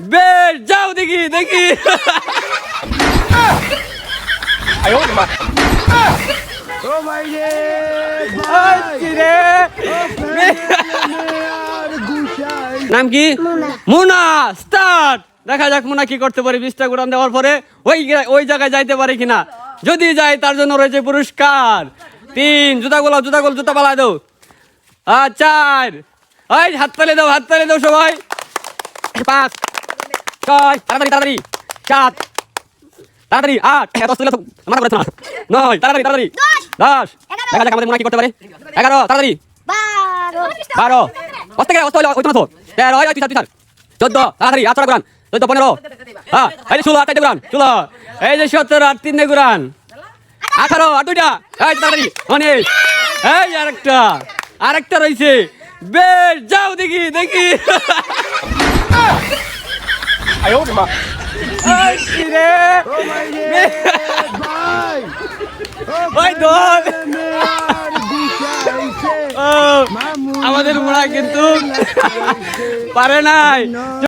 বেশ যাও দেখি দেখি। নাম কি? মুনা। স্টার্ট। দেখা যাক মুনা কি করতে পারে 20টা গুড়ান দেওয়ার পরে ওই জায়গায় যাইতে পারে কিনা। যদি যায় তার জন্য রয়েছে পুরস্কার। 3 জুতা পালা দাও। 4 ওই হাত তালে দাও সবাই। 5 6 তাড়াতাড়ি 7 তাড়াতাড়ি 8 10 তুলে তো মাথা করে না 9 তাড়াতাড়ি 10 দেখা যাক আমাদের মুনা কি করতে পারে। 11 তাড়াতাড়ি 12 কত থেকে কত হলো ওই তো 13 ওই 14 তাড়াতাড়ি 18 গুরান 14 15 হ্যাঁ এই 16 28 গুরান 16 এই যে 17 আর 3 গুরান 18 আর 2টা এই তাড়াতাড়ি 19 এই আরেকটা রইছে। বেশ যাও দেখি দেখি। আমাদের মোড়া কিন্তু পারে নাই।